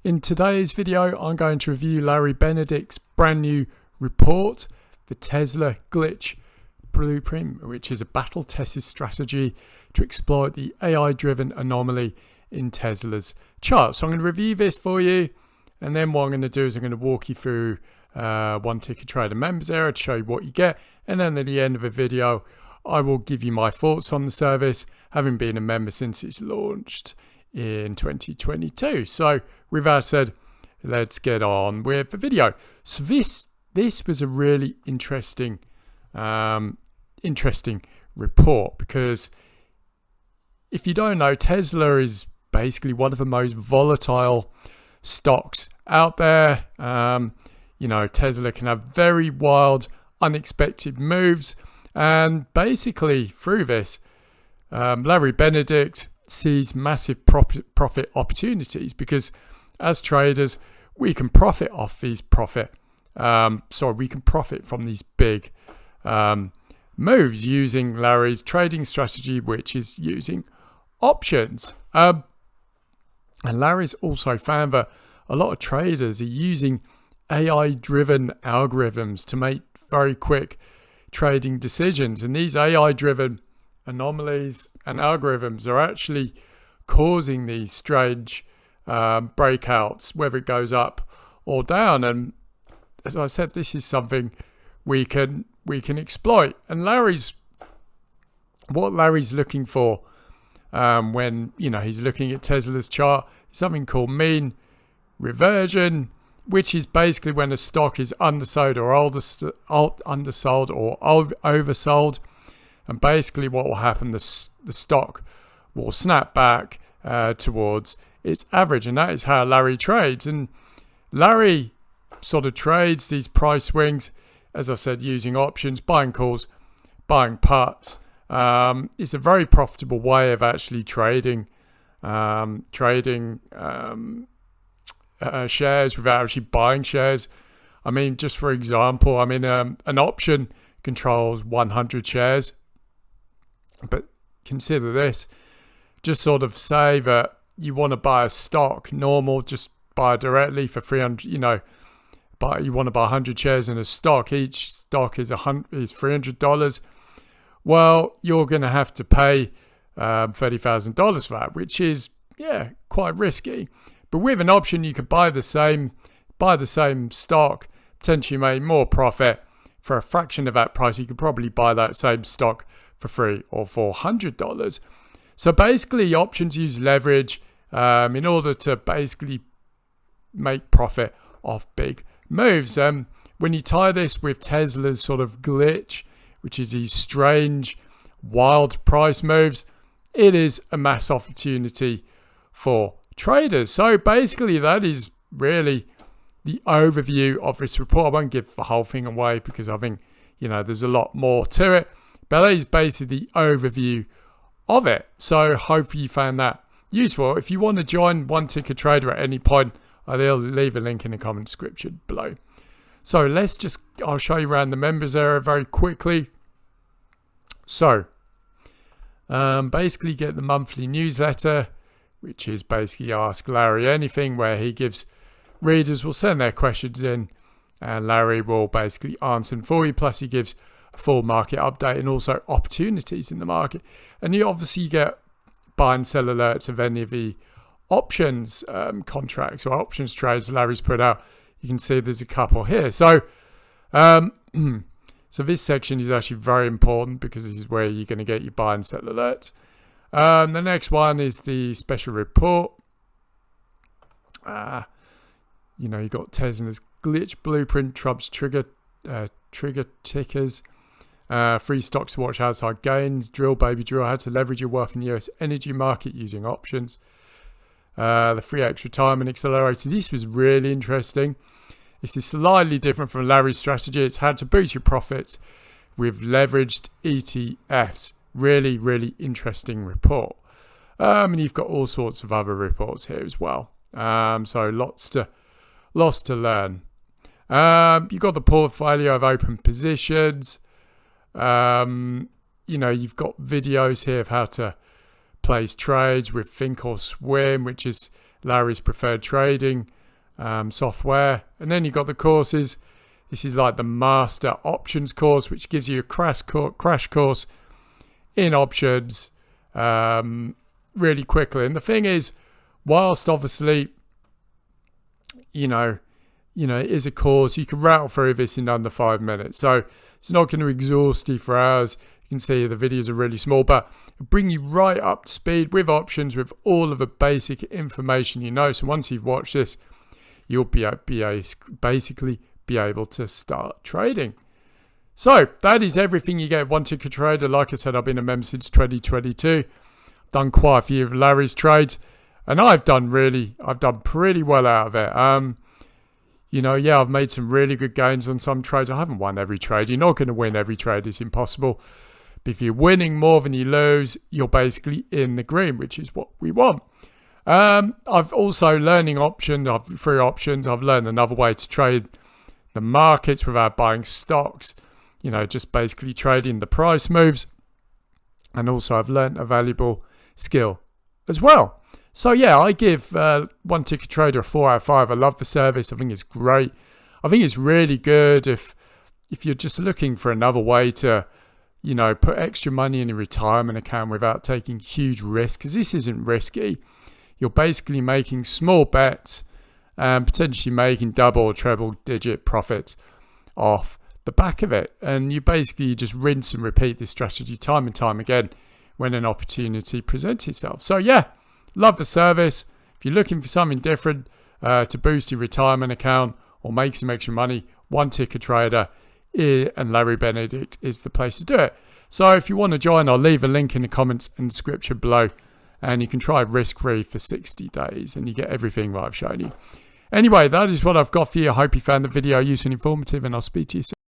In today's video, I'm going to review Larry Benedict's brand new report, the Tesla Glitch Blueprint, which is a battle-tested strategy to exploit the AI-driven anomaly in Tesla's chart. So I'm going to review this for you, and then what I'm going to do is I'm going to walk you through One Ticket Trader members area to show you what you get, and then at the end of the video, I will give you my thoughts on the service, having been a member since it's launched in 2022. So with that said, let's get on with the video. So this was a really interesting report, because if you don't know, Tesla is basically one of the most volatile stocks out there. Tesla can have very wild, unexpected moves, and basically through this, Larry Benedict sees massive profit opportunities, because as traders we can profit off these we can profit from these big moves using Larry's trading strategy, which is using options. And Larry's also found that a lot of traders are using AI-driven algorithms to make very quick trading decisions, and these AI-driven anomalies and algorithms are actually causing these strange breakouts, whether it goes up or down. And as I said, this is something we can exploit. And what Larry's looking for when he's looking at Tesla's chart is something called mean reversion, which is basically when a stock is undersold or oversold. And basically what will happen, the stock will snap back towards its average. And that is how Larry trades. And Larry sort of trades these price swings, as I said, using options, buying calls, buying puts. It's a very profitable way of actually trading shares without actually buying shares. I mean, just for example, an option controls 100 shares. But consider this, just sort of say that you want to buy a stock normal, just buy it directly for 300, but you want to buy 100 shares in a stock. Each stock is $300. Well, you're going to have to pay $30,000 for that, which is, quite risky. But with an option, you could buy the same stock, potentially make more profit for a fraction of that price. You could probably buy that same stock for $300 or $400. So basically, options use leverage in order to basically make profit off big moves. When you tie this with Tesla's sort of glitch, which is these strange, wild price moves, it is a mass opportunity for traders. So basically, that is really the overview of this report. I won't give the whole thing away because I think there's a lot more to it, but that is basically the overview of it. So hopefully you found that useful. If you want to join One Ticket Trader at any point, I'll leave a link in the comment description below. So I'll show you around the members area very quickly. So basically get the monthly newsletter, which is basically Ask Larry Anything, where he gives readers will send their questions in and Larry will basically answer them for you. Plus he gives a full market update and also opportunities in the market. And you obviously get buy and sell alerts of any of the options contracts or options trades Larry's put out. You can see there's a couple here. So so this section is actually very important, because this is where you're going to get your buy and sell alerts. The next one is the special report. You got Tesla's Glitch Blueprint, Trump's trigger tickers, 3 stocks to watch outside gains, drill baby drill, how to leverage your wealth in the US energy market using options, the 3x retirement accelerator. This was really interesting. This is slightly different from Larry's strategy. It's how to boost your profits with leveraged ETFs. Really, really interesting report. And you've got all sorts of other reports here as well. So lots to learn. You've got the portfolio of open positions. You've got videos here of how to place trades with Think or Swim, which is Larry's preferred trading software. And then you've got the courses. This is like the master options course, which gives you a crash course in options really quickly. And the thing is, whilst obviously, it is a course, you can rattle through this in under 5 minutes. So it's not going to exhaust you for hours. You can see the videos are really small, but it'll bring you right up to speed with options, with all of the basic information you know. So once you've watched this, you'll basically be able to start trading. So that is everything you get One Ticket Trader. Like I said, I've been a member since 2022. Done quite a few of Larry's trades, and I've done pretty well out of it. I've made some really good gains on some trades. I haven't won every trade. You're not going to win every trade. It's impossible. But if you're winning more than you lose, you're basically in the green, which is what we want. I've also learning options. Through options, I've learned another way to trade the markets without buying stocks. Just basically trading the price moves. And also I've learned a valuable skill as well. So yeah, I give One Ticket Trader a 4 out of 5. I love the service. I think it's great. I think it's really good if you're just looking for another way to, put extra money in a retirement account without taking huge risks, because this isn't risky. You're basically making small bets and potentially making double or treble digit profits off the back of it. And you basically just rinse and repeat this strategy time and time again when an opportunity presents itself. So yeah, love the service. If you're looking for something different to boost your retirement account or make some extra money, One Ticket Trader and Larry Benedict is the place to do it. So if you want to join, I'll leave a link in the comments and description below, and you can try risk-free for 60 days and you get everything that I've shown you. Anyway, that is what I've got for you. I hope you found the video useful and informative, and I'll speak to you soon.